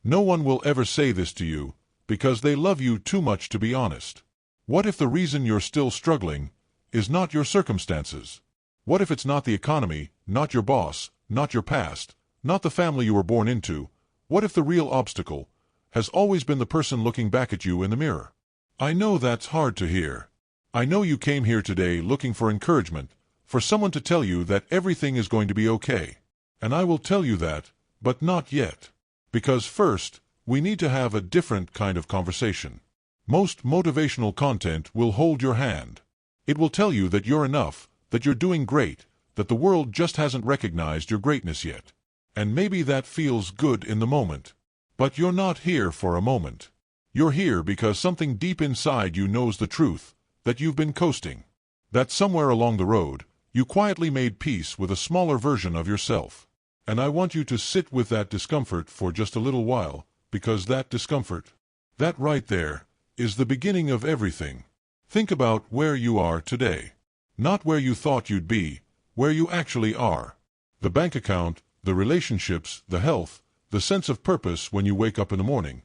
No one will ever say this to you, because they love you too much to be honest. What if the reason you're still struggling is not your circumstances? What if it's not the economy, not your boss, not your past, not the family you were born into? What if the real obstacle has always been the person looking back at you in the mirror? I know that's hard to hear. I know you came here today looking for encouragement, for someone to tell you that everything is going to be okay. And I will tell you that, but not yet. Because first, we need to have a different kind of conversation. Most motivational content will hold your hand. It will tell you that you're enough, that you're doing great, that the world just hasn't recognized your greatness yet. And maybe that feels good in the moment. But you're not here for a moment. You're here because something deep inside you knows the truth, that you've been coasting. That somewhere along the road, you quietly made peace with a smaller version of yourself. And I want you to sit with that discomfort for just a little while, because that discomfort, that right there, is the beginning of everything. Think about where you are today. Not where you thought you'd be, where you actually are. The bank account, the relationships, the health, the sense of purpose when you wake up in the morning.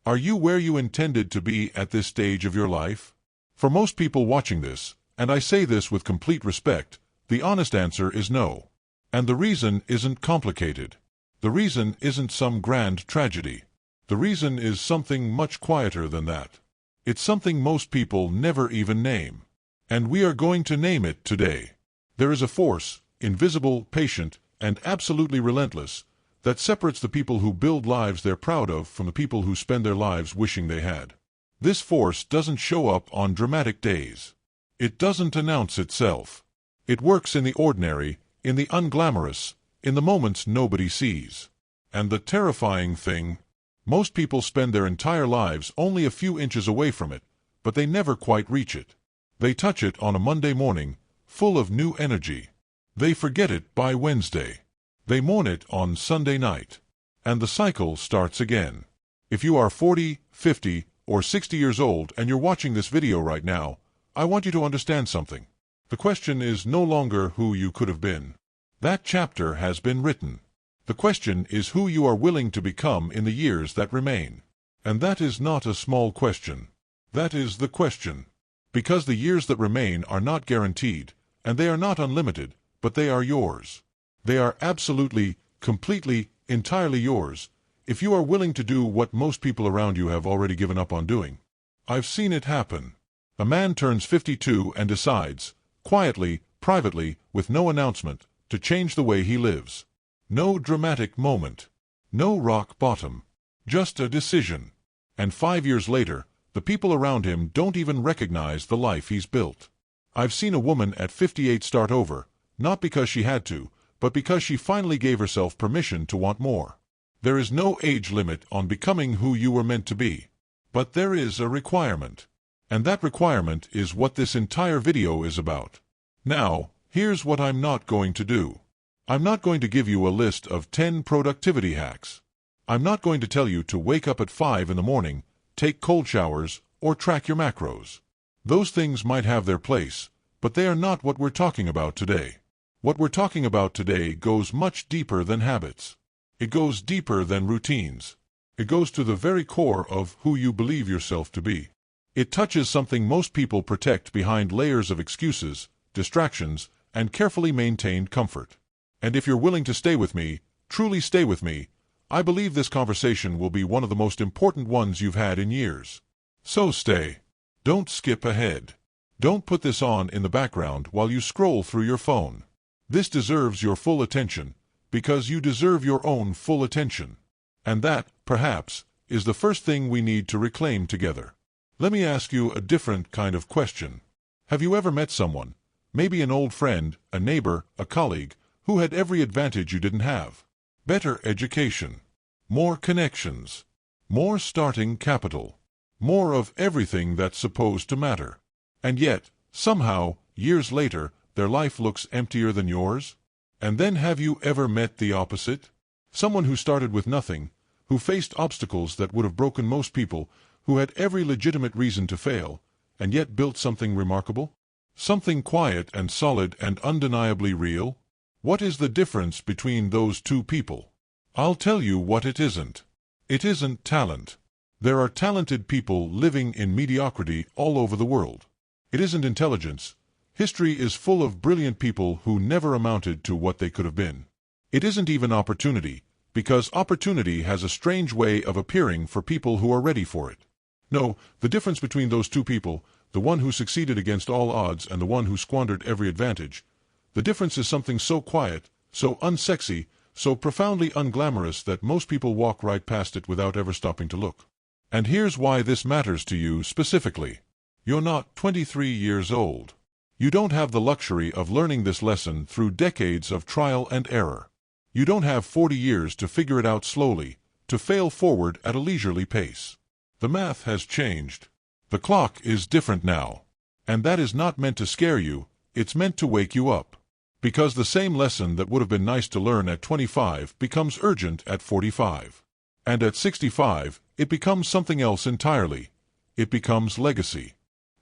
Are you where you intended to be at this stage of your life? For most people watching this, and I say this with complete respect, the honest answer is no. And the reason isn't complicated. The reason isn't some grand tragedy. The reason is something much quieter than that. It's something most people never even name. And we are going to name it today. There is a force, invisible, patient, and absolutely relentless, that separates the people who build lives they're proud of from the people who spend their lives wishing they had. This force doesn't show up on dramatic days. It doesn't announce itself. It works in the ordinary, in the unglamorous, in the moments nobody sees. And the terrifying thing, most people spend their entire lives only a few inches away from it, but they never quite reach it. They touch it on a Monday morning, full of new energy. They forget it by Wednesday. They mourn it on Sunday night. And the cycle starts again. If you are 40, 50, or 60 years old and you're watching this video right now, I want you to understand something. The question is no longer who you could have been. That chapter has been written. The question is who you are willing to become in the years that remain. And that is not a small question. That is the question. Because the years that remain are not guaranteed, and they are not unlimited, but they are yours. They are absolutely, completely, entirely yours, if you are willing to do what most people around you have already given up on doing. I've seen it happen. A man turns 52 and decides, quietly, privately, with no announcement, to change the way he lives. No dramatic moment. No rock bottom. Just a decision. And 5 years later, the people around him don't even recognize the life he's built. I've seen a woman at 58 start over, not because she had to, but because she finally gave herself permission to want more. There is no age limit on becoming who you were meant to be. But there is a requirement. And that requirement is what this entire video is about. Now, here's what I'm not going to do. I'm not going to give you a list of 10 productivity hacks. I'm not going to tell you to wake up at 5 in the morning, take cold showers, or track your macros. Those things might have their place, but they are not what we're talking about today. What we're talking about today goes much deeper than habits. It goes deeper than routines. It goes to the very core of who you believe yourself to be. It touches something most people protect behind layers of excuses, distractions, and carefully maintained comfort. And if you're willing to stay with me, truly stay with me, I believe this conversation will be one of the most important ones you've had in years. So stay. Don't skip ahead. Don't put this on in the background while you scroll through your phone. This deserves your full attention, because you deserve your own full attention. And that, perhaps, is the first thing we need to reclaim together. Let me ask you a different kind of question. Have you ever met someone, maybe an old friend, a neighbor, a colleague, who had every advantage you didn't have? Better education, more connections, more starting capital, more of everything that's supposed to matter. And yet, somehow, years later, their life looks emptier than yours? And then have you ever met the opposite? Someone who started with nothing, who faced obstacles that would have broken most people, who had every legitimate reason to fail, and yet built something remarkable? Something quiet and solid and undeniably real? What is the difference between those two people? I'll tell you what it isn't. It isn't talent. There are talented people living in mediocrity all over the world. It isn't intelligence. History is full of brilliant people who never amounted to what they could have been. It isn't even opportunity, because opportunity has a strange way of appearing for people who are ready for it. No, the difference between those two people, the one who succeeded against all odds and the one who squandered every advantage, the difference is something so quiet, so unsexy, so profoundly unglamorous that most people walk right past it without ever stopping to look. And here's why this matters to you specifically. You're not 23 years old. You don't have the luxury of learning this lesson through decades of trial and error. You don't have 40 years to figure it out slowly, to fail forward at a leisurely pace. The math has changed. The clock is different now. And that is not meant to scare you, it's meant to wake you up. Because the same lesson that would have been nice to learn at 25 becomes urgent at 45. And at 65, it becomes something else entirely. It becomes legacy.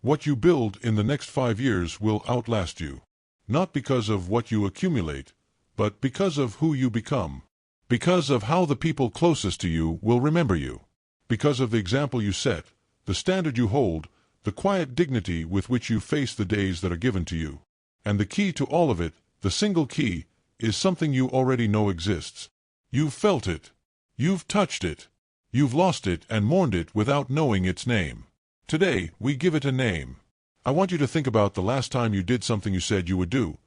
What you build in the next 5 years will outlast you. Not because of what you accumulate, but because of who you become. Because of how the people closest to you will remember you. Because of the example you set, the standard you hold, the quiet dignity with which you face the days that are given to you. And the key to all of it, the single key, is something you already know exists. You've felt it. You've touched it. You've lost it and mourned it without knowing its name. Today, we give it a name. I want you to think about the last time you did something you said you would do.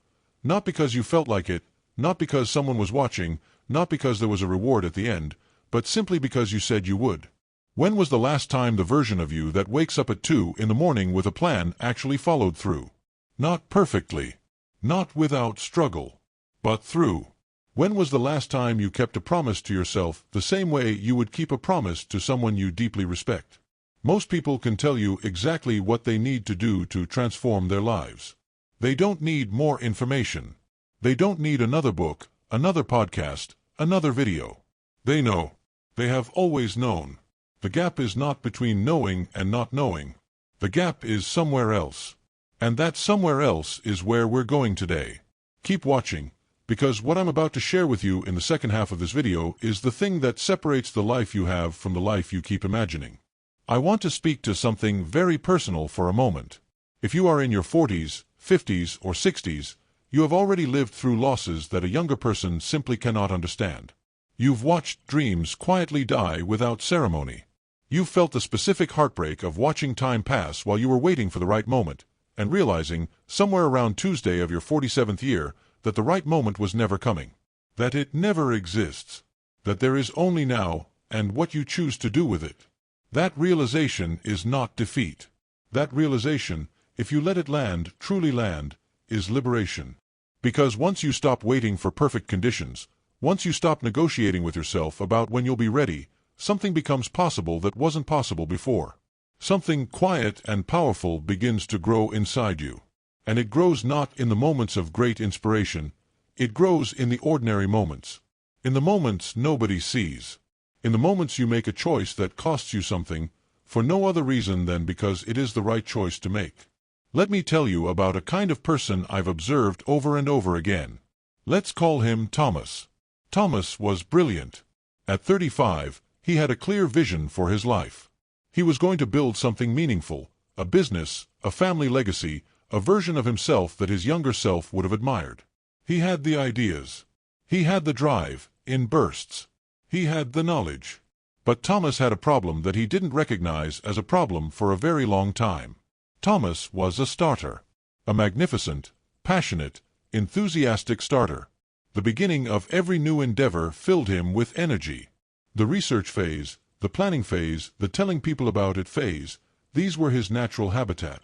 Not because you felt like it, not because someone was watching, not because there was a reward at the end, but simply because you said you would. When was the last time the version of you that wakes up at 2 in the morning with a plan actually followed through? Not perfectly. Not without struggle. But through. When was the last time you kept a promise to yourself the same way you would keep a promise to someone you deeply respect? Most people can tell you exactly what they need to do to transform their lives. They don't need more information. They don't need another book, another podcast, another video. They know. They have always known. The gap is not between knowing and not knowing. The gap is somewhere else. And that somewhere else is where we're going today. Keep watching, because what I'm about to share with you in the second half of this video is the thing that separates the life you have from the life you keep imagining. I want to speak to something very personal for a moment. If you are in your 40s, 50s, or 60s, you have already lived through losses that a younger person simply cannot understand. You've watched dreams quietly die without ceremony. You've felt the specific heartbreak of watching time pass while you were waiting for the right moment, and realizing, somewhere around Tuesday of your 47th year, that the right moment was never coming. That it never exists. That there is only now, and what you choose to do with it. That realization is not defeat. That realization, if you let it land, truly land, is liberation. Because once you stop waiting for perfect conditions, once you stop negotiating with yourself about when you'll be ready, something becomes possible that wasn't possible before. Something quiet and powerful begins to grow inside you. And it grows not in the moments of great inspiration, it grows in the ordinary moments. In the moments nobody sees. In the moments you make a choice that costs you something, for no other reason than because it is the right choice to make. Let me tell you about a kind of person I've observed over and over again. Let's call him Thomas. Thomas was brilliant. At 35, he had a clear vision for his life. He was going to build something meaningful, a business, a family legacy, a version of himself that his younger self would have admired. He had the ideas. He had the drive, in bursts. He had the knowledge. But Thomas had a problem that he didn't recognize as a problem for a very long time. Thomas was a starter. A magnificent, passionate, enthusiastic starter. The beginning of every new endeavor filled him with energy. The research phase, the planning phase, the telling people about it phase, these were his natural habitat.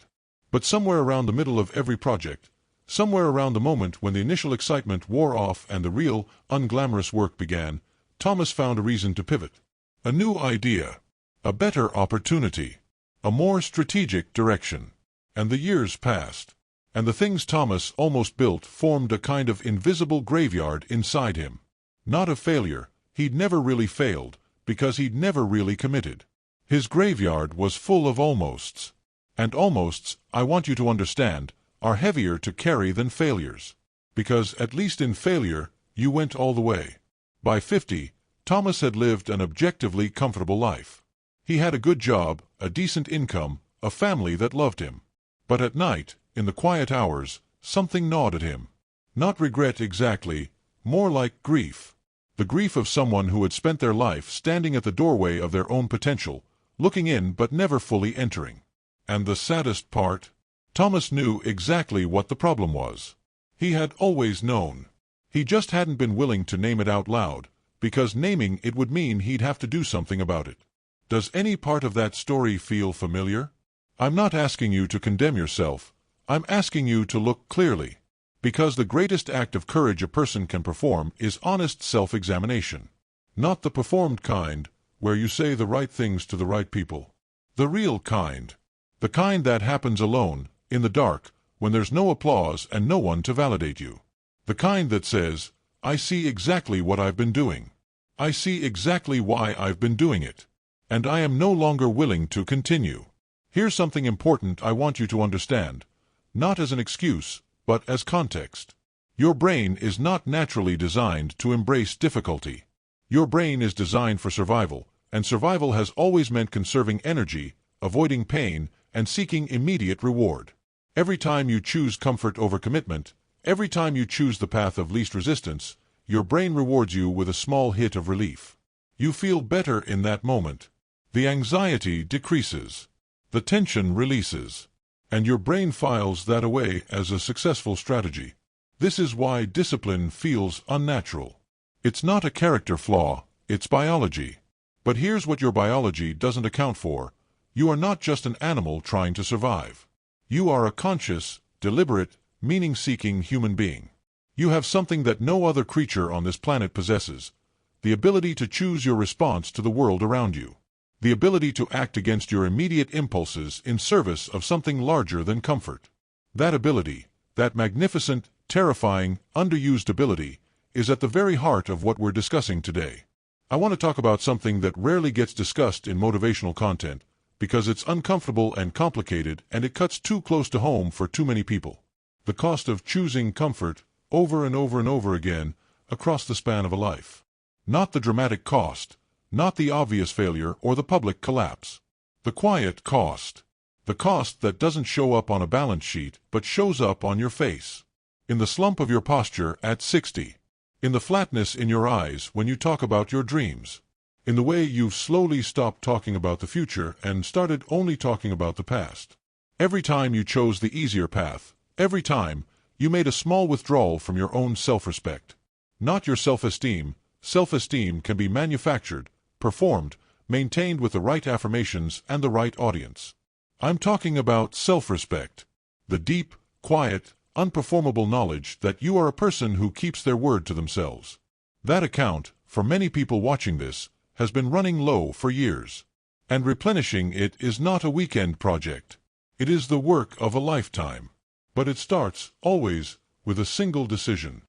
But somewhere around the middle of every project, somewhere around the moment when the initial excitement wore off and the real, unglamorous work began, Thomas found a reason to pivot. A new idea. A better opportunity. A more strategic direction. And the years passed. And the things Thomas almost built formed a kind of invisible graveyard inside him. Not a failure. He'd never really failed, because he'd never really committed. His graveyard was full of almosts. And almosts, I want you to understand, are heavier to carry than failures. Because, at least in failure, you went all the way. By 50, Thomas had lived an objectively comfortable life. He had a good job, a decent income, a family that loved him. But at night, in the quiet hours, something gnawed at him. Not regret exactly, more like grief. The grief of someone who had spent their life standing at the doorway of their own potential, looking in but never fully entering. And the saddest part? Thomas knew exactly what the problem was. He had always known. He just hadn't been willing to name it out loud, because naming it would mean he'd have to do something about it. Does any part of that story feel familiar? I'm not asking you to condemn yourself. I'm asking you to look clearly. Because the greatest act of courage a person can perform is honest self-examination. Not the performed kind, where you say the right things to the right people. The real kind. The kind that happens alone, in the dark, when there's no applause and no one to validate you. The kind that says, I see exactly what I've been doing. I see exactly why I've been doing it. And I am no longer willing to continue. Here's something important I want you to understand, not as an excuse, but as context. Your brain is not naturally designed to embrace difficulty. Your brain is designed for survival, and survival has always meant conserving energy, avoiding pain, and seeking immediate reward. Every time you choose comfort over commitment, every time you choose the path of least resistance, your brain rewards you with a small hit of relief. You feel better in that moment. The anxiety decreases. The tension releases. And your brain files that away as a successful strategy. This is why discipline feels unnatural. It's not a character flaw, it's biology. But here's what your biology doesn't account for. You are not just an animal trying to survive. You are a conscious, deliberate, meaning-seeking human being. You have something that no other creature on this planet possesses: the ability to choose your response to the world around you. The ability to act against your immediate impulses in service of something larger than comfort. That ability, that magnificent, terrifying, underused ability, is at the very heart of what we're discussing today. I want to talk about something that rarely gets discussed in motivational content, because it's uncomfortable and complicated and it cuts too close to home for too many people. The cost of choosing comfort, over and over and over again, across the span of a life. Not the dramatic cost. Not the obvious failure or the public collapse. The quiet cost. The cost that doesn't show up on a balance sheet but shows up on your face. In the slump of your posture at 60. In the flatness in your eyes when you talk about your dreams. In the way you've slowly stopped talking about the future and started only talking about the past. Every time you chose the easier path, every time, you made a small withdrawal from your own self-respect. Not your self-esteem. Self-esteem can be manufactured, performed, maintained with the right affirmations and the right audience. I'm talking about self-respect. The deep, quiet, unperformable knowledge that you are a person who keeps their word to themselves. That account, for many people watching this, has been running low for years. And replenishing it is not a weekend project. It is the work of a lifetime. But it starts, always, with a single decision.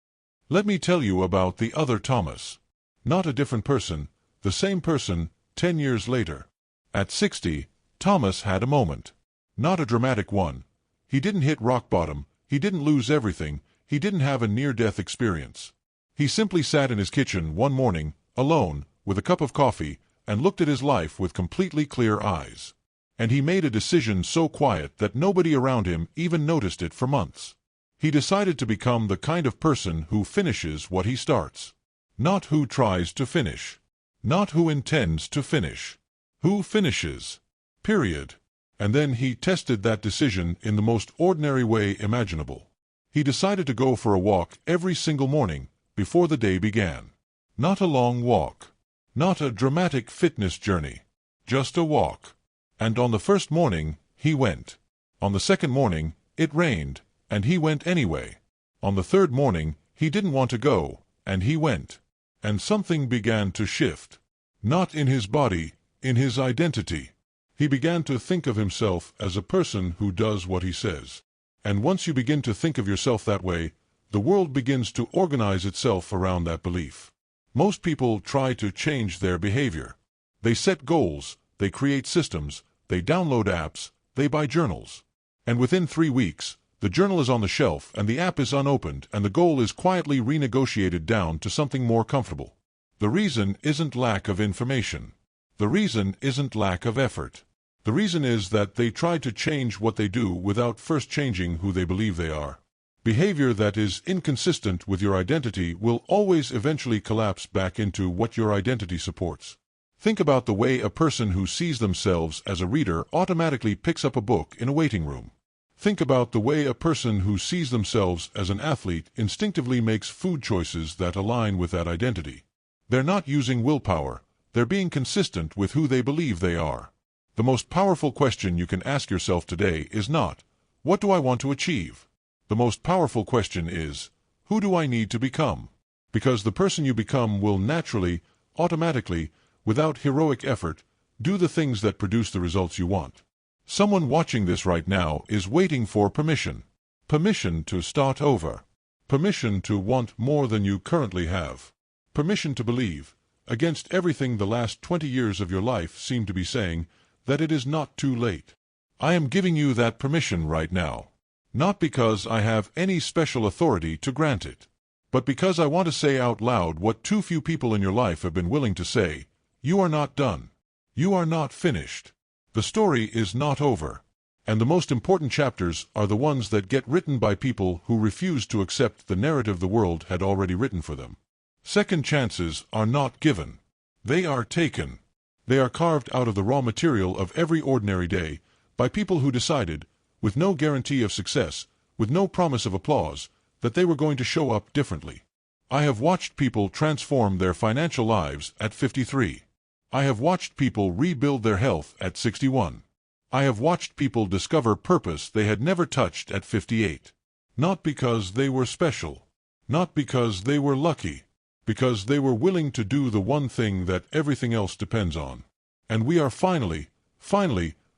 Let me tell you about the other Thomas. Not a different person, the same person, 10 years later. At 60, Thomas had a moment. Not a dramatic one. He didn't hit rock bottom, he didn't lose everything, he didn't have a near-death experience. He simply sat in his kitchen one morning, alone, with a cup of coffee, and looked at his life with completely clear eyes. And he made a decision so quiet that nobody around him even noticed it for months. He decided to become the kind of person who finishes what he starts. Not who tries to finish. Not who intends to finish. Who finishes. Period. And then he tested that decision in the most ordinary way imaginable. He decided to go for a walk every single morning, before the day began. Not a long walk. Not a dramatic fitness journey. Just a walk. And on the first morning, he went. On the second morning, it rained, and he went anyway. On the third morning, he didn't want to go, and he went. And something began to shift. Not in his body, in his identity. He began to think of himself as a person who does what he says. And once you begin to think of yourself that way, the world begins to organize itself around that belief. Most people try to change their behavior. They set goals, they create systems, they download apps, they buy journals. And within 3 weeks, the journal is on the shelf and the app is unopened and the goal is quietly renegotiated down to something more comfortable. The reason isn't lack of information. The reason isn't lack of effort. The reason is that they try to change what they do without first changing who they believe they are. Behavior that is inconsistent with your identity will always eventually collapse back into what your identity supports. Think about the way a person who sees themselves as a reader automatically picks up a book in a waiting room. Think about the way a person who sees themselves as an athlete instinctively makes food choices that align with that identity. They're not using willpower, they're being consistent with who they believe they are. The most powerful question you can ask yourself today is not, what do I want to achieve? The most powerful question is, who do I need to become? Because the person you become will naturally, automatically, without heroic effort, do the things that produce the results you want. Someone watching this right now is waiting for permission. Permission to start over. Permission to want more than you currently have. Permission to believe, against everything the last 20 years of your life seem to be saying, that it is not too late. I am giving you that permission right now. Not because I have any special authority to grant it, but because I want to say out loud what too few people in your life have been willing to say. You are not done. You are not finished. The story is not over. And the most important chapters are the ones that get written by people who refuse to accept the narrative the world had already written for them. Second chances are not given. They are taken. They are carved out of the raw material of every ordinary day by people who decided, with no guarantee of success, with no promise of applause, that they were going to show up differently. I have watched people transform their financial lives at 53. I have watched people rebuild their health at 61. I have watched people discover purpose they had never touched at 58. Not because they were special. Not because they were lucky. Because they were willing to do the one thing that everything else depends on. And we are finally,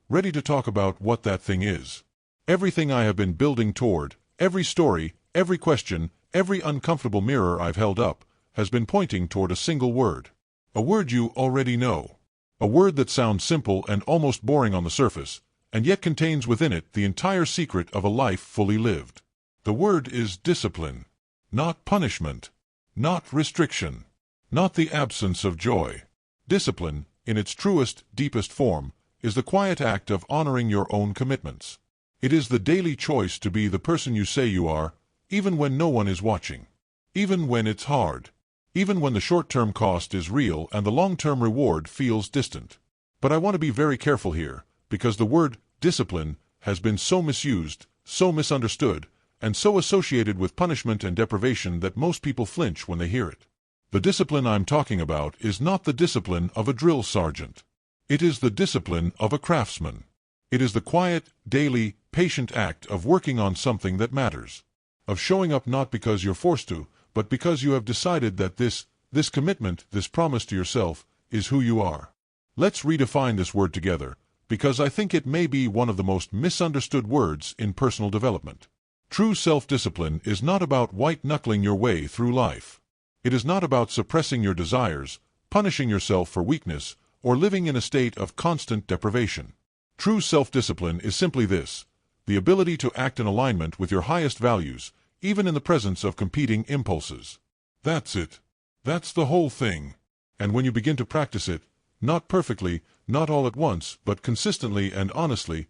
ready to talk about what that thing is. Everything I have been building toward, every story, every question, every uncomfortable mirror I've held up, has been pointing toward a single word. A word you already know. A word that sounds simple and almost boring on the surface, and yet contains within it the entire secret of a life fully lived. The word is discipline. Not punishment. Not restriction. Not the absence of joy. Discipline, in its truest, deepest form, is the quiet act of honoring your own commitments. It is the daily choice to be the person you say you are, even when no one is watching. Even when it's hard. Even when the short-term cost is real and the long-term reward feels distant. But I want to be very careful here, because the word discipline has been so misused, so misunderstood, and so associated with punishment and deprivation that most people flinch when they hear it. The discipline I'm talking about is not the discipline of a drill sergeant. It is the discipline of a craftsman. It is the quiet, daily, patient act of working on something that matters. Of showing up not because you're forced to, but because you have decided that this commitment, this promise to yourself, is who you are. Let's redefine this word together, because I think it may be one of the most misunderstood words in personal development. True self-discipline is not about white-knuckling your way through life. It is not about suppressing your desires, punishing yourself for weakness, or living in a state of constant deprivation. True self-discipline is simply this: the ability to act in alignment with your highest values, even in the presence of competing impulses. That's it. That's the whole thing. And when you begin to practice it, not perfectly, not all at once, but consistently and honestly,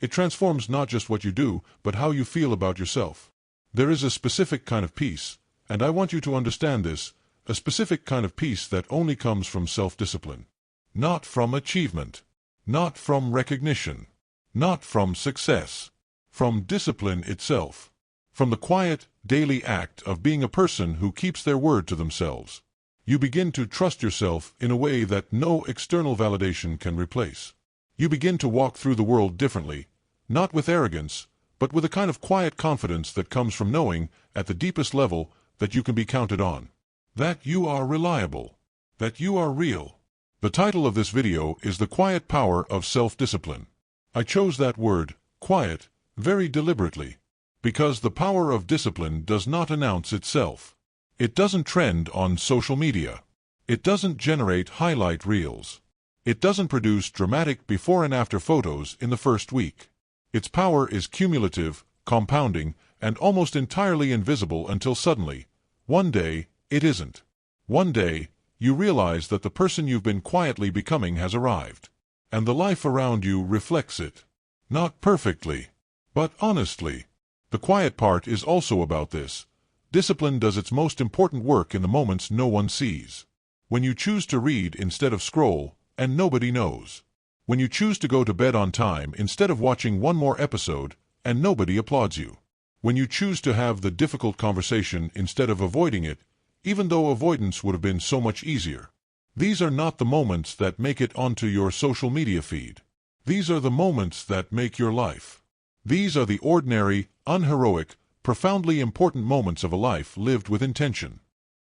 it transforms not just what you do, but how you feel about yourself. There is a specific kind of peace, and I want you to understand this, a specific kind of peace that only comes from self-discipline. Not from achievement. Not from recognition. Not from success. From discipline itself. From the quiet, daily act of being a person who keeps their word to themselves. You begin to trust yourself in a way that no external validation can replace. You begin to walk through the world differently, not with arrogance, but with a kind of quiet confidence that comes from knowing, at the deepest level, that you can be counted on. That you are reliable. That you are real. The title of this video is The Quiet Power of Self-Discipline. I chose that word, quiet, very deliberately. Because the power of discipline does not announce itself. It doesn't trend on social media. It doesn't generate highlight reels. It doesn't produce dramatic before and after photos in the first week. Its power is cumulative, compounding, and almost entirely invisible until suddenly, one day, it isn't. One day, you realize that the person you've been quietly becoming has arrived. And the life around you reflects it. Not perfectly, but honestly. The quiet part is also about this. Discipline does its most important work in the moments no one sees. When you choose to read instead of scroll, and nobody knows. When you choose to go to bed on time instead of watching one more episode, and nobody applauds you. When you choose to have the difficult conversation instead of avoiding it, even though avoidance would have been so much easier. These are not the moments that make it onto your social media feed. These are the moments that make your life. These are the ordinary, unheroic, profoundly important moments of a life lived with intention.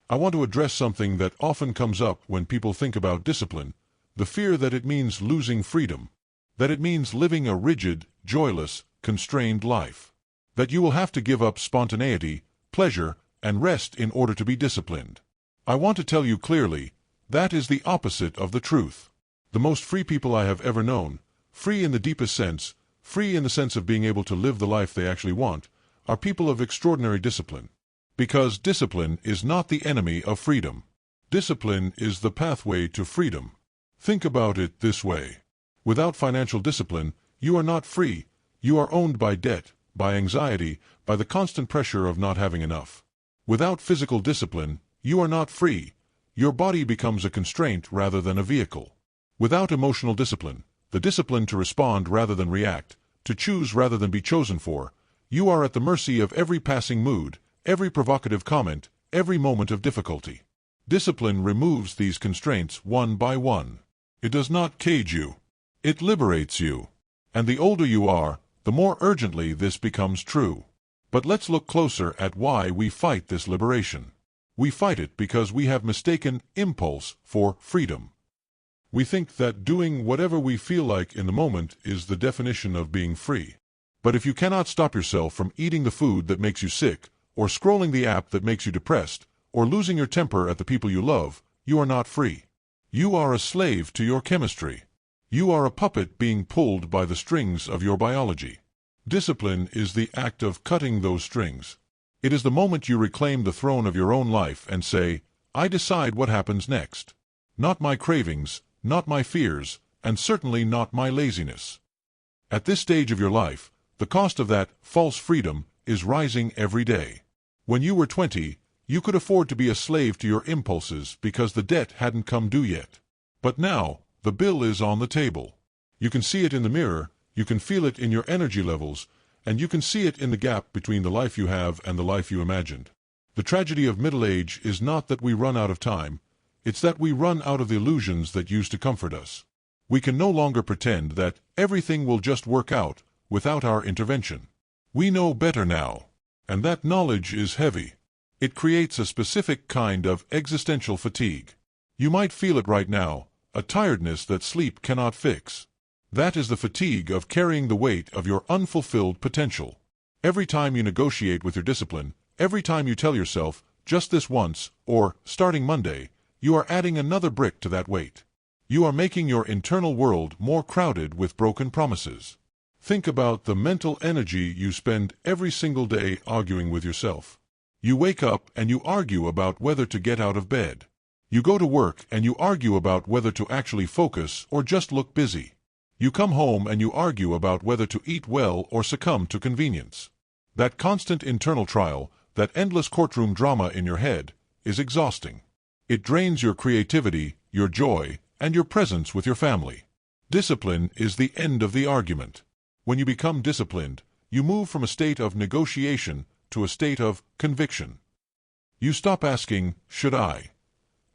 I want to address something that often comes up when people think about discipline, the fear that it means losing freedom, that it means living a rigid, joyless, constrained life, that you will have to give up spontaneity, pleasure, and rest in order to be disciplined. I want to tell you clearly, that is the opposite of the truth. The most free people I have ever known, free in the deepest sense, free in the sense of being able to live the life they actually want, are people of extraordinary discipline. Because discipline is not the enemy of freedom. Discipline is the pathway to freedom. Think about it this way. Without financial discipline, you are not free. You are owned by debt, by anxiety, by the constant pressure of not having enough. Without physical discipline, you are not free. Your body becomes a constraint rather than a vehicle. Without emotional discipline, the discipline to respond rather than react, to choose rather than be chosen for, you are at the mercy of every passing mood, every provocative comment, every moment of difficulty. Discipline removes these constraints one by one. It does not cage you. It liberates you. And the older you are, the more urgently this becomes true. But let's look closer at why we fight this liberation. We fight it because we have mistaken impulse for freedom. We think that doing whatever we feel like in the moment is the definition of being free. But if you cannot stop yourself from eating the food that makes you sick, or scrolling the app that makes you depressed, or losing your temper at the people you love, you are not free. You are a slave to your chemistry. You are a puppet being pulled by the strings of your biology. Discipline is the act of cutting those strings. It is the moment you reclaim the throne of your own life and say, I decide what happens next. Not my cravings, not my fears, and certainly not my laziness. At this stage of your life, the cost of that false freedom is rising every day. When you were 20, you could afford to be a slave to your impulses because the debt hadn't come due yet. But now, the bill is on the table. You can see it in the mirror, you can feel it in your energy levels, and you can see it in the gap between the life you have and the life you imagined. The tragedy of middle age is not that we run out of time, it's that we run out of the illusions that used to comfort us. We can no longer pretend that everything will just work out without our intervention. We know better now, and that knowledge is heavy. It creates a specific kind of existential fatigue. You might feel it right now, a tiredness that sleep cannot fix. That is the fatigue of carrying the weight of your unfulfilled potential. Every time you negotiate with your discipline, every time you tell yourself, just this once, or, starting Monday, you are adding another brick to that weight. You are making your internal world more crowded with broken promises. Think about the mental energy you spend every single day arguing with yourself. You wake up and you argue about whether to get out of bed. You go to work and you argue about whether to actually focus or just look busy. You come home and you argue about whether to eat well or succumb to convenience. That constant internal trial, that endless courtroom drama in your head, is exhausting. It drains your creativity, your joy, and your presence with your family. Discipline is the end of the argument. When you become disciplined, you move from a state of negotiation to a state of conviction. You stop asking, should I?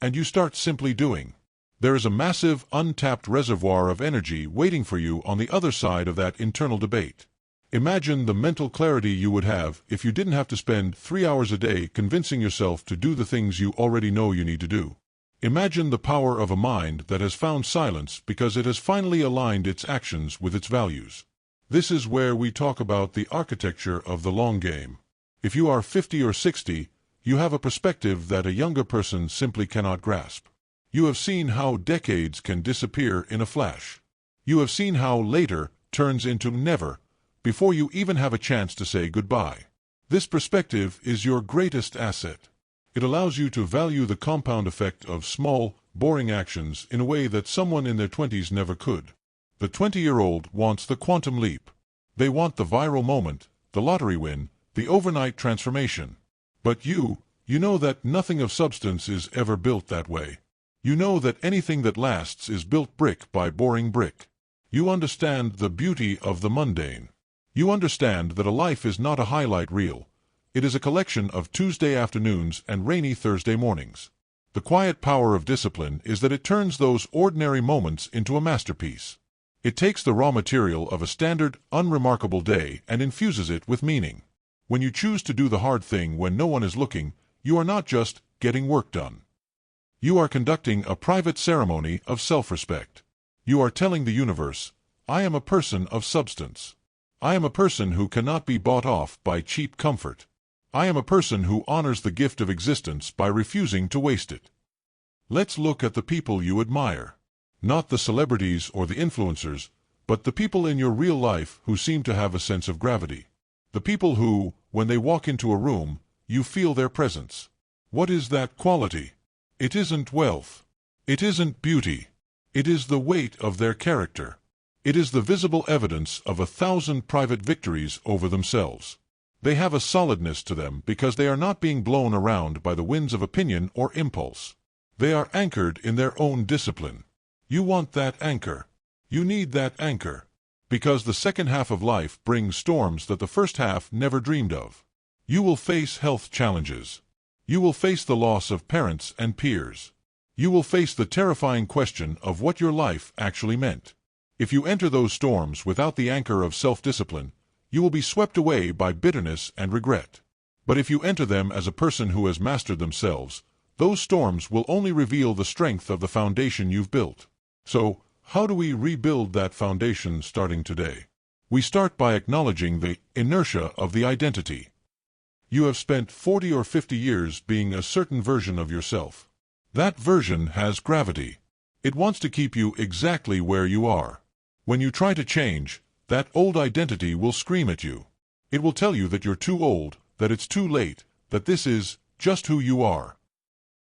And you start simply doing. There is a massive, untapped reservoir of energy waiting for you on the other side of that internal debate. Imagine the mental clarity you would have if you didn't have to spend 3 hours a day convincing yourself to do the things you already know you need to do. Imagine the power of a mind that has found silence because it has finally aligned its actions with its values. This is where we talk about the architecture of the long game. If you are 50 or 60, you have a perspective that a younger person simply cannot grasp. You have seen how decades can disappear in a flash. You have seen how later turns into never, before you even have a chance to say goodbye. This perspective is your greatest asset. It allows you to value the compound effect of small, boring actions in a way that someone in their 20s never could. The 20-year-old wants the quantum leap. They want the viral moment, the lottery win, the overnight transformation. But you know that nothing of substance is ever built that way. You know that anything that lasts is built brick by boring brick. You understand the beauty of the mundane. You understand that a life is not a highlight reel. It is a collection of Tuesday afternoons and rainy Thursday mornings. The quiet power of discipline is that it turns those ordinary moments into a masterpiece. It takes the raw material of a standard, unremarkable day and infuses it with meaning. When you choose to do the hard thing when no one is looking, you are not just getting work done. You are conducting a private ceremony of self-respect. You are telling the universe, I am a person of substance. I am a person who cannot be bought off by cheap comfort. I am a person who honors the gift of existence by refusing to waste it. Let's look at the people you admire. Not the celebrities or the influencers, but the people in your real life who seem to have a sense of gravity. The people who, when they walk into a room, you feel their presence. What is that quality? It isn't wealth. It isn't beauty. It is the weight of their character. It is the visible evidence of 1,000 private victories over themselves. They have a solidness to them because they are not being blown around by the winds of opinion or impulse. They are anchored in their own discipline. You want that anchor. You need that anchor. Because the second half of life brings storms that the first half never dreamed of. You will face health challenges. You will face the loss of parents and peers. You will face the terrifying question of what your life actually meant. If you enter those storms without the anchor of self-discipline, you will be swept away by bitterness and regret. But if you enter them as a person who has mastered themselves, those storms will only reveal the strength of the foundation you've built. So, how do we rebuild that foundation starting today? We start by acknowledging the inertia of the identity. You have spent 40 or 50 years being a certain version of yourself. That version has gravity. It wants to keep you exactly where you are. When you try to change, that old identity will scream at you. It will tell you that you're too old, that it's too late, that this is just who you are.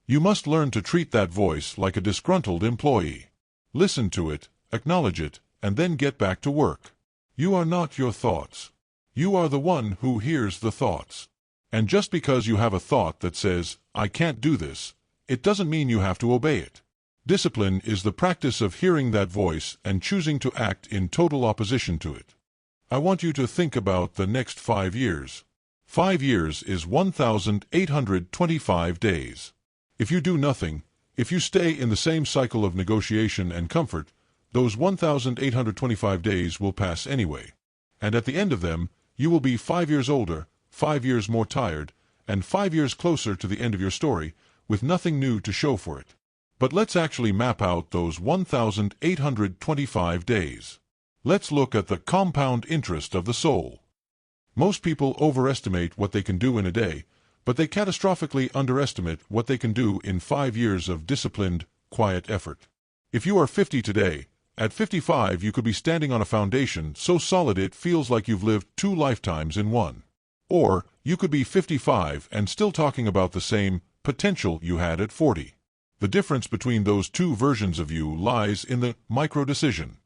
You must learn to treat that voice like a disgruntled employee. Listen to it, acknowledge it, and then get back to work. You are not your thoughts. You are the one who hears the thoughts. And just because you have a thought that says, I can't do this, it doesn't mean you have to obey it. Discipline is the practice of hearing that voice and choosing to act in total opposition to it. I want you to think about the next 5 years. 5 years is 1,825 days. If you do nothing, if you stay in the same cycle of negotiation and comfort, those 1,825 days will pass anyway. And at the end of them, you will be 5 years older, 5 years more tired, and 5 years closer to the end of your story, with nothing new to show for it. But let's actually map out those 1,825 days. Let's look at the compound interest of the soul. Most people overestimate what they can do in a day, but they catastrophically underestimate what they can do in 5 years of disciplined, quiet effort. If you are 50 today, at 55 you could be standing on a foundation so solid it feels like you've lived 2 lifetimes in one. Or, you could be 55 and still talking about the same potential you had at 40. The difference between those 2 versions of you lies in the micro-decision.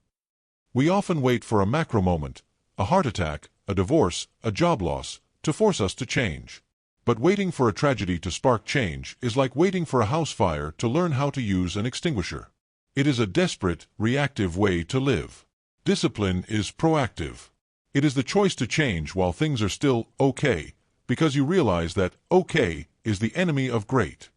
We often wait for a macro moment, a heart attack, a divorce, a job loss, to force us to change. But waiting for a tragedy to spark change is like waiting for a house fire to learn how to use an extinguisher. It is a desperate, reactive way to live. Discipline is proactive. It is the choice to change while things are still okay, because you realize that okay is the enemy of great.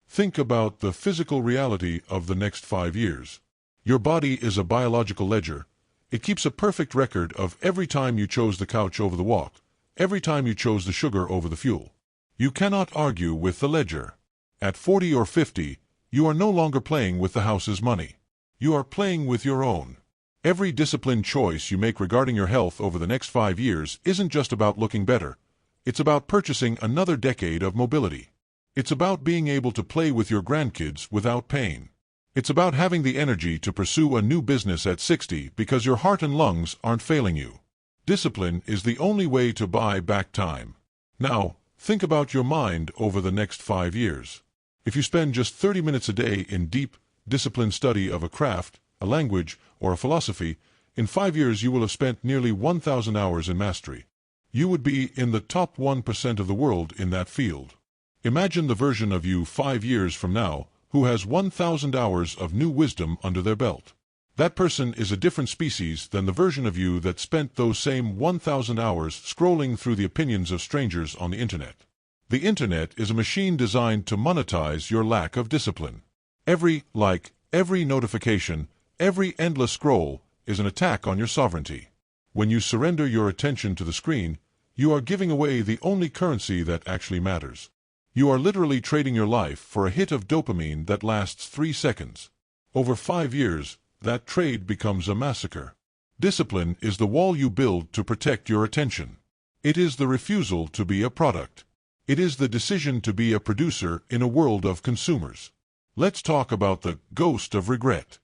Think about the physical reality of the next 5 years. Your body is a biological ledger. It keeps a perfect record of every time you chose the couch over the walk, every time you chose the sugar over the fuel. You cannot argue with the ledger. At 40 or 50, you are no longer playing with the house's money. You are playing with your own. Every disciplined choice you make regarding your health over the next 5 years isn't just about looking better. It's about purchasing another decade of mobility. It's about being able to play with your grandkids without pain. It's about having the energy to pursue a new business at 60 because your heart and lungs aren't failing you. Discipline is the only way to buy back time. Now, Think about your mind over the next 5 years. If you spend just 30 minutes a day in deep, disciplined study of a craft, a language, or a philosophy, in 5 years you will have spent nearly 1,000 hours in mastery. You would be in the top 1% of the world in that field. Imagine the version of you 5 years from now who has 1,000 hours of new wisdom under their belt. That person is a different species than the version of you that spent those same 1,000 hours scrolling through the opinions of strangers on the internet. The internet is a machine designed to monetize your lack of discipline. Every like, every notification, every endless scroll is an attack on your sovereignty. When you surrender your attention to the screen, you are giving away the only currency that actually matters. You are literally trading your life for a hit of dopamine that lasts 3 seconds. Over 5 years, that trade becomes a massacre. Discipline is the wall you build to protect your attention. It is the refusal to be a product. It is the decision to be a producer in a world of consumers. Let's talk about the ghost of regret.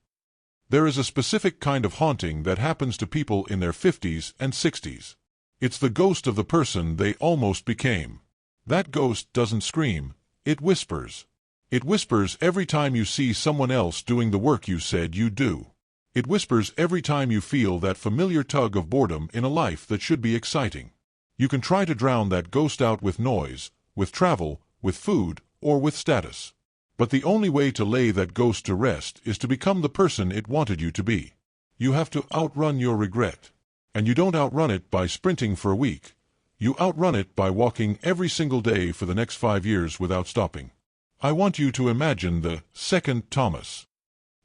There is a specific kind of haunting that happens to people in their 50s and 60s. It's the ghost of the person they almost became. That ghost doesn't scream, it whispers. It whispers every time you see someone else doing the work you said you'd do. It whispers every time you feel that familiar tug of boredom in a life that should be exciting. You can try to drown that ghost out with noise, with travel, with food, or with status. But the only way to lay that ghost to rest is to become the person it wanted you to be. You have to outrun your regret. And you don't outrun it by sprinting for a week. You outrun it by walking every single day for the next 5 years without stopping. I want you to imagine the second Thomas.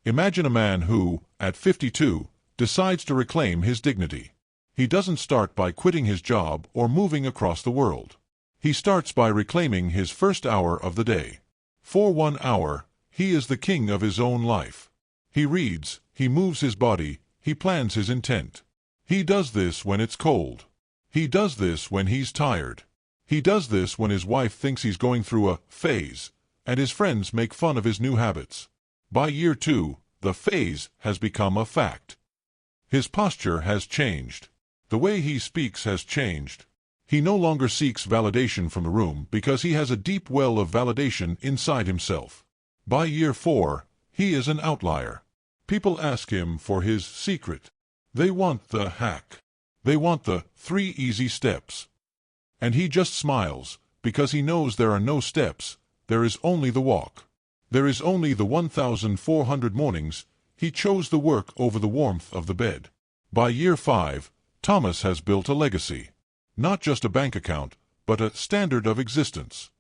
Imagine a man who, at 52, decides to reclaim his dignity. He doesn't start by quitting his job or moving across the world. He starts by reclaiming his first hour of the day. For 1 hour, he is the king of his own life. He reads, he moves his body, he plans his intent. He does this when it's cold. He does this when he's tired. He does this when his wife thinks he's going through a phase, and his friends make fun of his new habits. By year 2, the phase has become a fact. His posture has changed. The way he speaks has changed. He no longer seeks validation from the room because he has a deep well of validation inside himself. By year 4, he is an outlier. People ask him for his secret. They want the hack. They want the 3 easy steps. And he just smiles, because he knows there are no steps, there is only the walk. There is only the 1,400 mornings he chose the work over the warmth of the bed. By year 5, Thomas has built a legacy. Not just a bank account, but a standard of existence.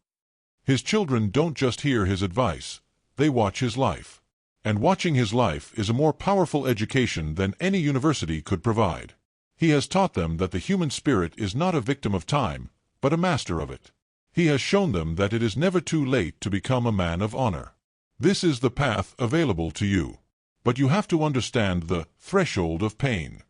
His children don't just hear his advice, they watch his life. And watching his life is a more powerful education than any university could provide. He has taught them that the human spirit is not a victim of time, but a master of it. He has shown them that it is never too late to become a man of honor. This is the path available to you. But you have to understand the threshold of pain.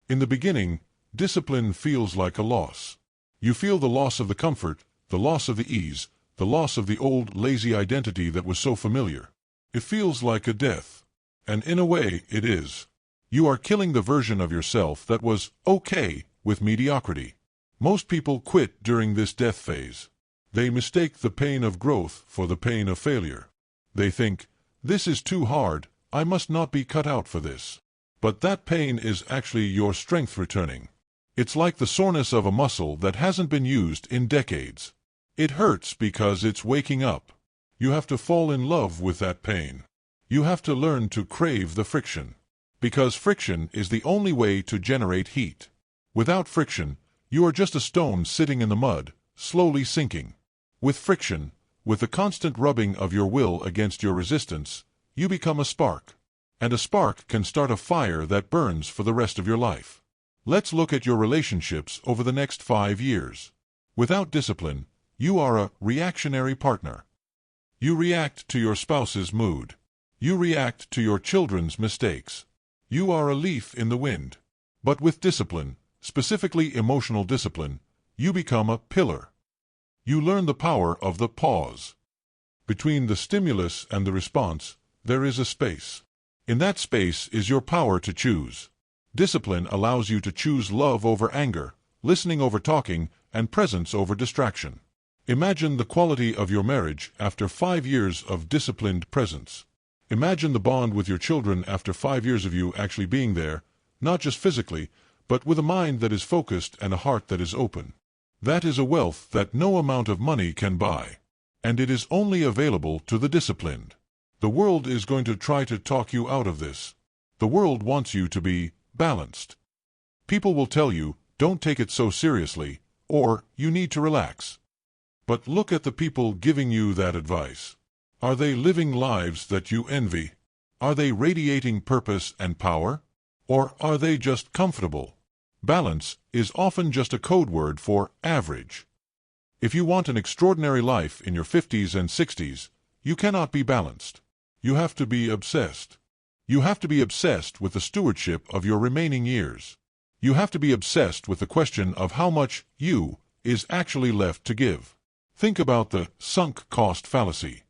In the beginning, discipline feels like a loss. You feel the loss of the comfort, the loss of the ease, the loss of the old lazy identity that was so familiar. It feels like a death. And in a way, it is. You are killing the version of yourself that was okay with mediocrity. Most people quit during this death phase. They mistake the pain of growth for the pain of failure. They think, this is too hard, I must not be cut out for this. But that pain is actually your strength returning. It's like the soreness of a muscle that hasn't been used in decades. It hurts because it's waking up. You have to fall in love with that pain. You have to learn to crave the friction. Because friction is the only way to generate heat. Without friction, you are just a stone sitting in the mud, slowly sinking. With friction, with the constant rubbing of your will against your resistance, you become a spark. And a spark can start a fire that burns for the rest of your life. Let's look at your relationships over the next 5 years. Without discipline, you are a reactionary partner. You react to your spouse's mood. You react to your children's mistakes. You are a leaf in the wind. But with discipline, specifically emotional discipline, you become a pillar. You learn the power of the pause. Between the stimulus and the response, there is a space. In that space is your power to choose. Discipline allows you to choose love over anger, listening over talking, and presence over distraction. Imagine the quality of your marriage after 5 years of disciplined presence. Imagine the bond with your children after 5 years of you actually being there, not just physically, but with a mind that is focused and a heart that is open. That is a wealth that no amount of money can buy. And it is only available to the disciplined. The world is going to try to talk you out of this. The world wants you to be balanced. People will tell you, don't take it so seriously, or you need to relax. But look at the people giving you that advice. Are they living lives that you envy? Are they radiating purpose and power? Or are they just comfortable? Balance is often just a code word for average. If you want an extraordinary life in your 50s and 60s, you cannot be balanced. You have to be obsessed. You have to be obsessed with the stewardship of your remaining years. You have to be obsessed with the question of how much you is actually left to give. Think about the sunk cost fallacy.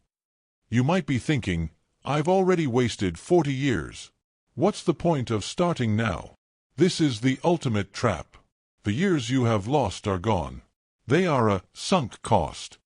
You might be thinking, I've already wasted 40 years. What's the point of starting now? This is the ultimate trap. The years you have lost are gone. They are a sunk cost.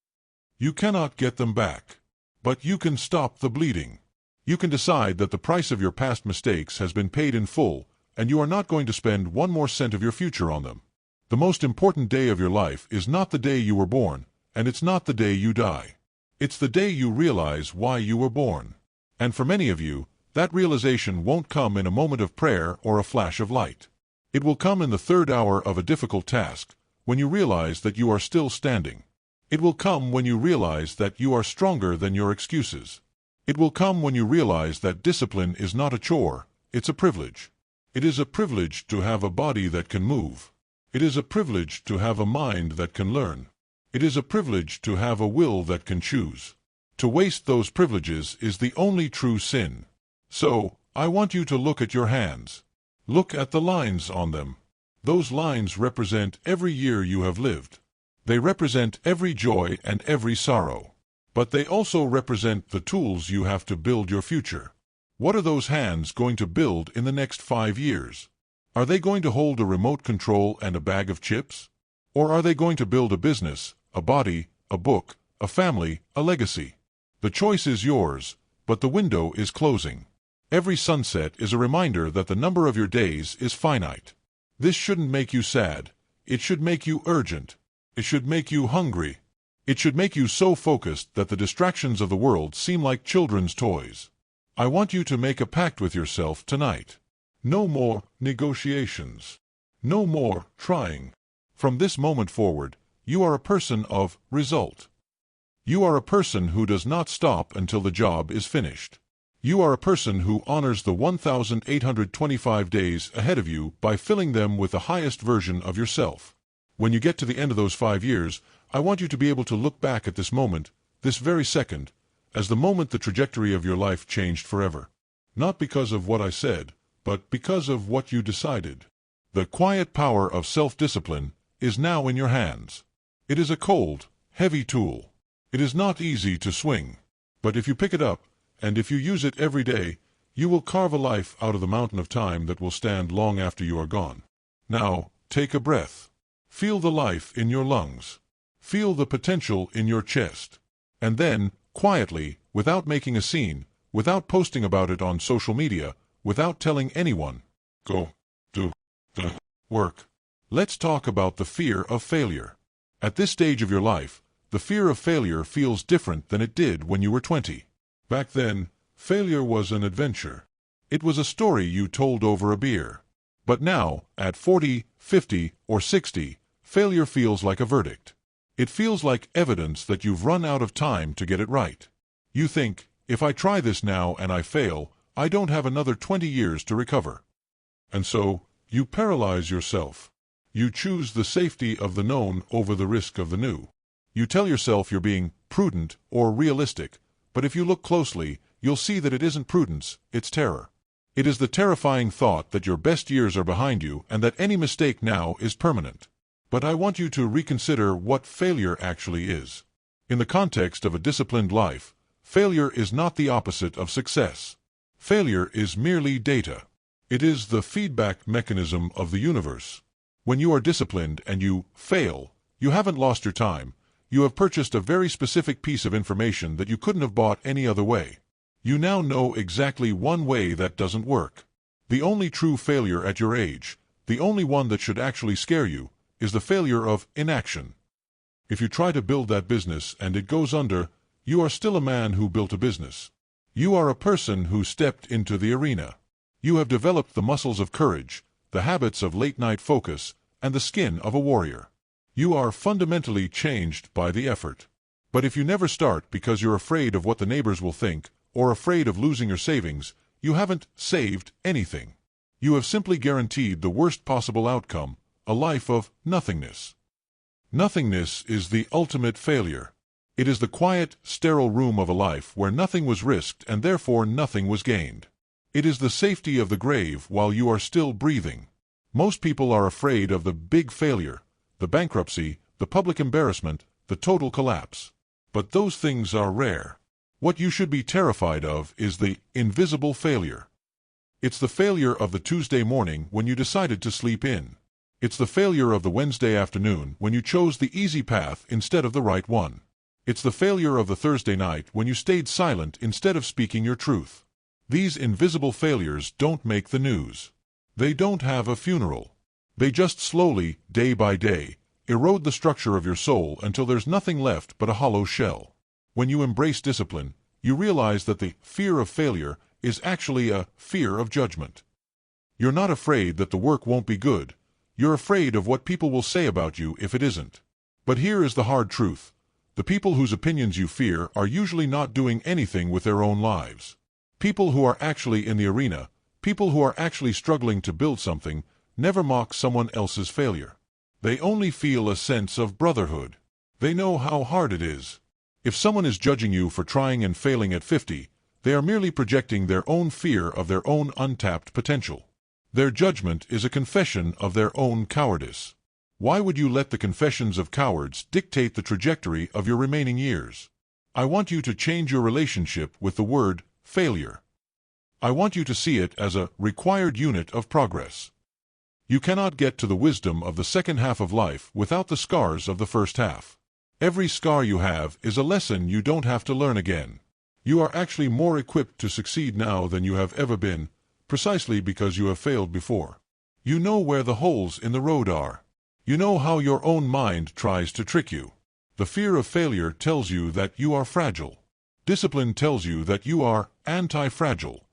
You cannot get them back. But you can stop the bleeding. You can decide that the price of your past mistakes has been paid in full, and you are not going to spend one more cent of your future on them. The most important day of your life is not the day you were born, and it's not the day you die. It's the day you realize why you were born. And for many of you, that realization won't come in a moment of prayer or a flash of light. It will come in the third hour of a difficult task, when you realize that you are still standing. It will come when you realize that you are stronger than your excuses. It will come when you realize that discipline is not a chore, it's a privilege. It is a privilege to have a body that can move. It is a privilege to have a mind that can learn. It is a privilege to have a will that can choose. To waste those privileges is the only true sin. So, I want you to look at your hands. Look at the lines on them. Those lines represent every year you have lived. They represent every joy and every sorrow. But they also represent the tools you have to build your future. What are those hands going to build in the next 5 years? Are they going to hold a remote control and a bag of chips? Or are they going to build a business, a body, a book, a family, a legacy? The choice is yours, but the window is closing. Every sunset is a reminder that the number of your days is finite. This shouldn't make you sad. It should make you urgent. It should make you hungry. It should make you so focused that the distractions of the world seem like children's toys. I want you to make a pact with yourself tonight. No more negotiations. No more trying. From this moment forward, you are a person of result. You are a person who does not stop until the job is finished. You are a person who honors the 1,825 days ahead of you by filling them with the highest version of yourself. When you get to the end of those 5 years, I want you to be able to look back at this moment, this very second, as the moment the trajectory of your life changed forever. Not because of what I said, but because of what you decided. The quiet power of self-discipline is now in your hands. It is a cold, heavy tool. It is not easy to swing. But if you pick it up, and if you use it every day, you will carve a life out of the mountain of time that will stand long after you are gone. Now, take a breath. Feel the life in your lungs. Feel the potential in your chest. And then, quietly, without making a scene, without posting about it on social media, without telling anyone, go do the work. Let's talk about the fear of failure. At this stage of your life, the fear of failure feels different than it did when you were 20. Back then, failure was an adventure. It was a story you told over a beer. But now, at 40, 50, or 60, failure feels like a verdict. It feels like evidence that you've run out of time to get it right. You think, if I try this now and I fail, I don't have another 20 years to recover. And so, you paralyze yourself. You choose the safety of the known over the risk of the new. You tell yourself you're being prudent or realistic, but if you look closely, you'll see that it isn't prudence, it's terror. It is the terrifying thought that your best years are behind you and that any mistake now is permanent. But I want you to reconsider what failure actually is. In the context of a disciplined life, failure is not the opposite of success. Failure is merely data. It is the feedback mechanism of the universe. When you are disciplined and you fail, you haven't lost your time, You have purchased a very specific piece of information that you couldn't have bought any other way. You now know exactly one way that doesn't work. The only true failure at your age, the only one that should actually scare you, is the failure of inaction. If you try to build that business and it goes under, you are still a man who built a business. You are a person who stepped into the arena. You have developed the muscles of courage, the habits of late-night focus, and the skin of a warrior. You are fundamentally changed by the effort. But if you never start because you're afraid of what the neighbors will think, or afraid of losing your savings, you haven't saved anything. You have simply guaranteed the worst possible outcome, a life of nothingness. Nothingness is the ultimate failure. It is the quiet, sterile room of a life where nothing was risked and therefore nothing was gained. It is the safety of the grave while you are still breathing. Most people are afraid of the big failure, the bankruptcy, the public embarrassment, the total collapse. But those things are rare. What you should be terrified of is the invisible failure. It's the failure of the Tuesday morning when you decided to sleep in. It's the failure of the Wednesday afternoon when you chose the easy path instead of the right one. It's the failure of the Thursday night when you stayed silent instead of speaking your truth. These invisible failures don't make the news. They don't have a funeral. They just slowly, day by day, erode the structure of your soul until there's nothing left but a hollow shell. When you embrace discipline, you realize that the fear of failure is actually a fear of judgment. You're not afraid that the work won't be good. You're afraid of what people will say about you if it isn't. But here is the hard truth. The people whose opinions you fear are usually not doing anything with their own lives. People who are actually in the arena, people who are actually struggling to build something, never mock someone else's failure. They only feel a sense of brotherhood. They know how hard it is. If someone is judging you for trying and failing at 50, they are merely projecting their own fear of their own untapped potential. Their judgment is a confession of their own cowardice. Why would you let the confessions of cowards dictate the trajectory of your remaining years? I want you to change your relationship with the word failure. I want you to see it as a required unit of progress. You cannot get to the wisdom of the second half of life without the scars of the first half. Every scar you have is a lesson you don't have to learn again. You are actually more equipped to succeed now than you have ever been, precisely because you have failed before. You know where the holes in the road are. You know how your own mind tries to trick you. The fear of failure tells you that you are fragile. Discipline tells you that you are anti-fragile.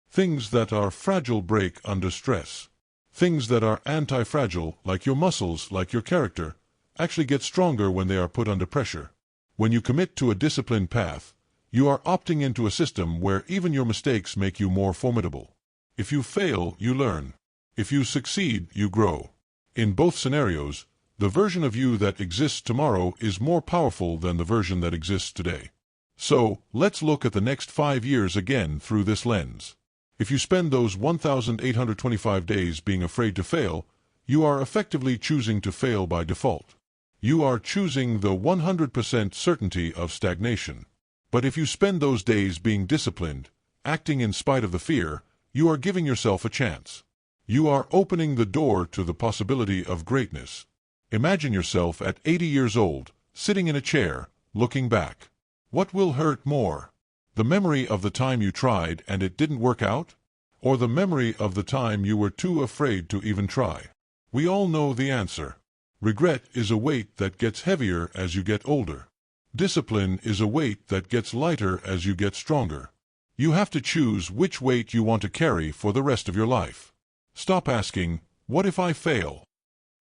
Things that are fragile break under stress. Things that are anti-fragile, like your muscles, like your character, actually get stronger when they are put under pressure. When you commit to a disciplined path, you are opting into a system where even your mistakes make you more formidable. If you fail, you learn. If you succeed, you grow. In both scenarios, the version of you that exists tomorrow is more powerful than the version that exists today. So, let's look at the next 5 years again through this lens. If you spend those 1,825 days being afraid to fail, you are effectively choosing to fail by default. You are choosing the 100% certainty of stagnation. But if you spend those days being disciplined, acting in spite of the fear, you are giving yourself a chance. You are opening the door to the possibility of greatness. Imagine yourself at 80 years old, sitting in a chair, looking back. What will hurt more? The memory of the time you tried and it didn't work out? Or the memory of the time you were too afraid to even try? We all know the answer. Regret is a weight that gets heavier as you get older. Discipline is a weight that gets lighter as you get stronger. You have to choose which weight you want to carry for the rest of your life. Stop asking, what if I fail?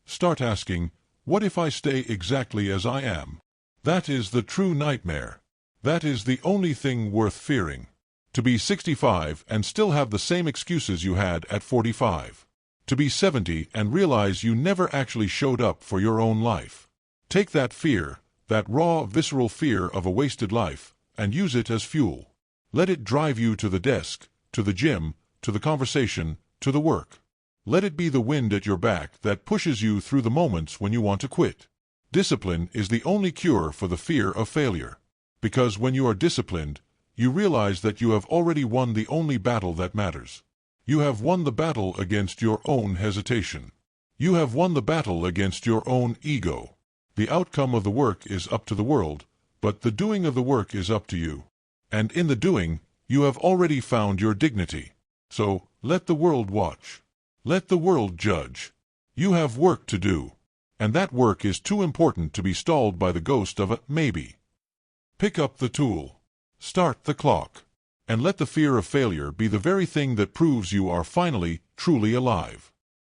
Start asking, what if I stay exactly as I am? That is the true nightmare. That is the only thing worth fearing. To be 65 and still have the same excuses you had at 45. To be 70 and realize you never actually showed up for your own life. Take that fear, that raw, visceral fear of a wasted life, and use it as fuel. Let it drive you to the desk, to the gym, to the conversation, to the work. Let it be the wind at your back that pushes you through the moments when you want to quit. Discipline is the only cure for the fear of failure. Because when you are disciplined, you realize that you have already won the only battle that matters. You have won the battle against your own hesitation. You have won the battle against your own ego. The outcome of the work is up to the world, but the doing of the work is up to you. And in the doing, you have already found your dignity. So, let the world watch. Let the world judge. You have work to do. And that work is too important to be stalled by the ghost of a maybe. Pick up the tool. Start the clock. And let the fear of failure be the very thing that proves you are finally, truly alive.